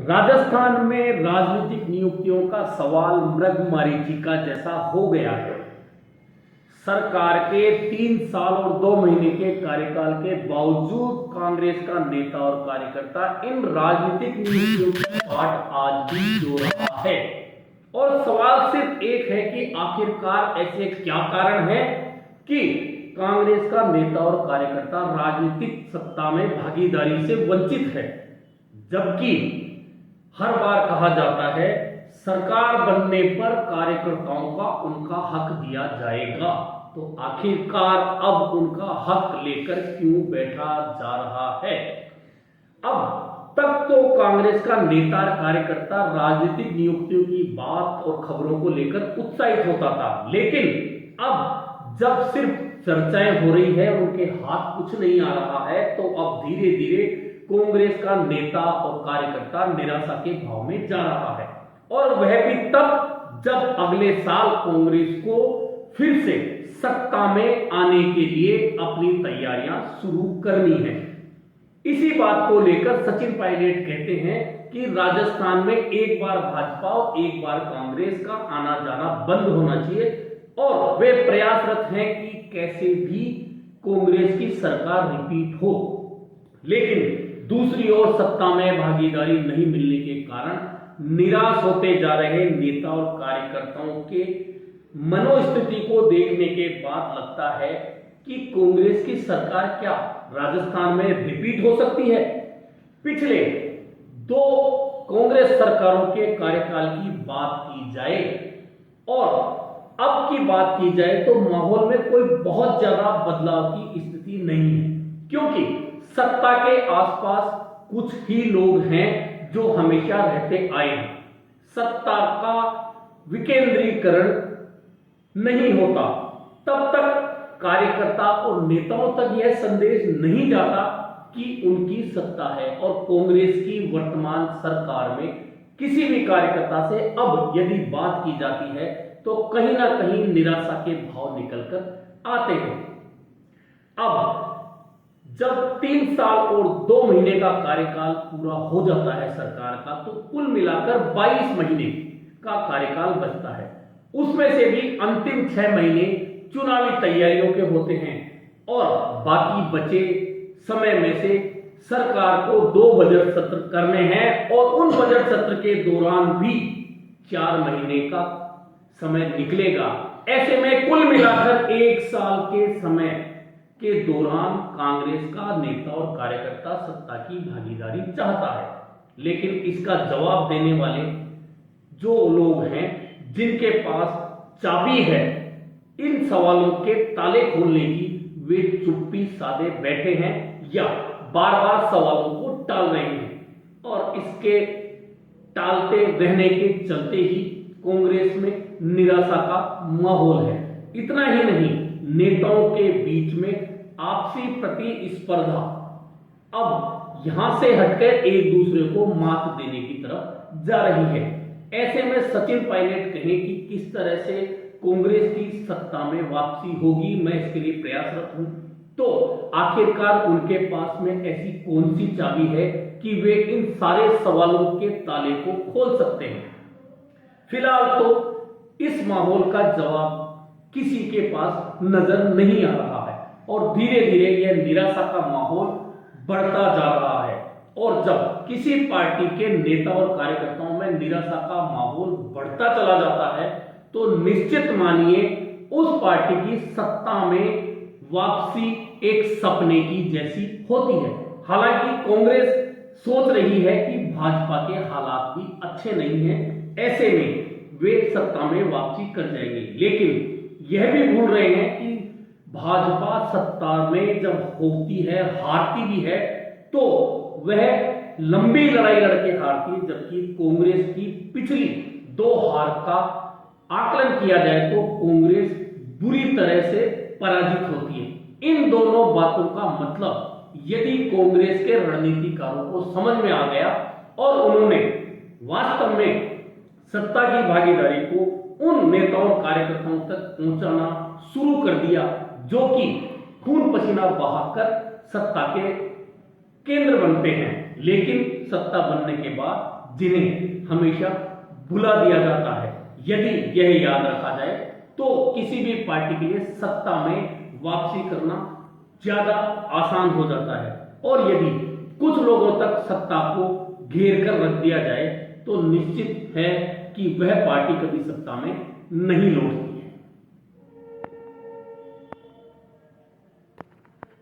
राजस्थान में राजनीतिक नियुक्तियों का सवाल मृगमरीचिका जैसा हो गया है। सरकार के 3 साल और 2 महीने के कार्यकाल के बावजूद कांग्रेस का नेता और कार्यकर्ता इन राजनीतिक नियुक्तियों की पाठ आज भी जो रहा है। और सवाल सिर्फ एक है कि आखिरकार ऐसे क्या कारण है कि कांग्रेस का नेता और कार्यकर्ता राजनीतिक सत्ता में भागीदारी से वंचित है, जबकि हर बार कहा जाता है सरकार बनने पर कार्यकर्ताओं का उनका हक दिया जाएगा। तो आखिरकार अब उनका हक लेकर क्यों बैठा जा रहा है? अब तक तो कांग्रेस का नेता कार्यकर्ता राजनीतिक नियुक्तियों की बात और खबरों को लेकर उत्साहित होता था, लेकिन अब जब सिर्फ चर्चाएं हो रही है, उनके हाथ कुछ नहीं आ रहा है, तो अब धीरे धीरे कांग्रेस का नेता और कार्यकर्ता निराशा के भाव में जा रहा है। और वह भी तब जब अगले साल कांग्रेस को फिर से सत्ता में आने के लिए अपनी तैयारियां शुरू करनी है। इसी बात को लेकर सचिन पायलट कहते हैं कि राजस्थान में एक बार भाजपा और एक बार कांग्रेस का आना जाना बंद होना चाहिए, और वे प्रयासरत हैं कि कैसे भी कांग्रेस की सरकार रिपीट हो। लेकिन दूसरी ओर सत्ता में भागीदारी नहीं मिलने के कारण निराश होते जा रहे नेता और कार्यकर्ताओं के मनोस्थिति को देखने के बाद लगता है कि कांग्रेस की सरकार क्या राजस्थान में रिपीट हो सकती है? पिछले 2 कांग्रेस सरकारों के कार्यकाल की बात की जाए और अब की बात की जाए तो माहौल में कोई बहुत ज्यादा बदलाव की स्थिति नहीं है, क्योंकि सत्ता के आसपास कुछ ही लोग हैं जो हमेशा रहते आए हैं। सत्ता का विकेंद्रीकरण नहीं होता तब तक कार्यकर्ता और नेताओं तक यह संदेश नहीं जाता कि उनकी सत्ता है। और कांग्रेस की वर्तमान सरकार में किसी भी कार्यकर्ता से अब यदि बात की जाती है तो कहीं ना कहीं निराशा के भाव निकलकर आते हैं। अब जब 3 साल और 2 महीने का कार्यकाल पूरा हो जाता है सरकार का, तो कुल मिलाकर 22 महीने का कार्यकाल बचता है। उसमें से भी अंतिम 6 महीने चुनावी तैयारियों के होते हैं, और बाकी बचे समय में से सरकार को 2 बजट सत्र करने हैं, और उन बजट सत्र के दौरान भी 4 महीने का समय निकलेगा। ऐसे में कुल मिलाकर 1 साल के समय के दौरान कांग्रेस का नेता और कार्यकर्ता सत्ता की भागीदारी चाहता है, लेकिन इसका जवाब देने वाले जो लोग हैं जिनके पास चाबी है इन सवालों के ताले खोलने की, वे चुप्पी साधे बैठे हैं या बार बार सवालों को टाल रहे हैं। और इसके टालते रहने के चलते ही कांग्रेस में निराशा का माहौल है। इतना ही नहीं, नेताओं के बीच में आपसी प्रतिस्पर्धा अब यहां से हटकर एक दूसरे को मात देने की तरफ जा रही है। ऐसे में सचिन पायलट कहें कि किस तरह से कांग्रेस की सत्ता में वापसी होगी, मैं इसके लिए प्रयासरत हूं। तो आखिरकार उनके पास में ऐसी कौन सी चाबी है कि वे इन सारे सवालों के ताले को खोल सकते हैं? फिलहाल तो इस माहौल का जवाब किसी के पास नजर नहीं आ रहा है, और धीरे धीरे यह निराशा का माहौल बढ़ता जा रहा है। और जब किसी पार्टी के नेता और कार्यकर्ताओं में निराशा का माहौल बढ़ता चला जाता है, तो निश्चित मानिए उस पार्टी की सत्ता में वापसी एक सपने की जैसी होती है। हालांकि कांग्रेस सोच रही है कि भाजपा के हालात भी अच्छे नहीं हैं, ऐसे में वे सत्ता में वापसी कर जाएंगे, लेकिन यह भी भूल रहे हैं कि भाजपा सत्ता में जब होती है, हारती भी है, तो वह लंबी लड़ाई लड़के हारती है, जबकि कांग्रेस की पिछली 2 हार का आकलन किया जाए तो कांग्रेस बुरी तरह से पराजित होती है। इन दोनों बातों का मतलब यदि कांग्रेस के रणनीतिकारों को समझ में आ गया और उन्होंने वास्तव में सत्ता की भागीदारी को उन नेताओं कार्यकर्ताओं तक पहुंचाना शुरू कर दिया जो कि खून पसीना बहाकर सत्ता के केंद्र बनते हैं, लेकिन सत्ता बनने के बाद जिन्हें हमेशा भुला दिया जाता है। यदि यह याद रखा जाए तो किसी भी पार्टी के लिए सत्ता में वापसी करना ज्यादा आसान हो जाता है, और यदि कुछ लोगों तक सत्ता को घेर कर रख दिया जाए तो निश्चित है कि वह पार्टी कभी सत्ता में नहीं लौटती।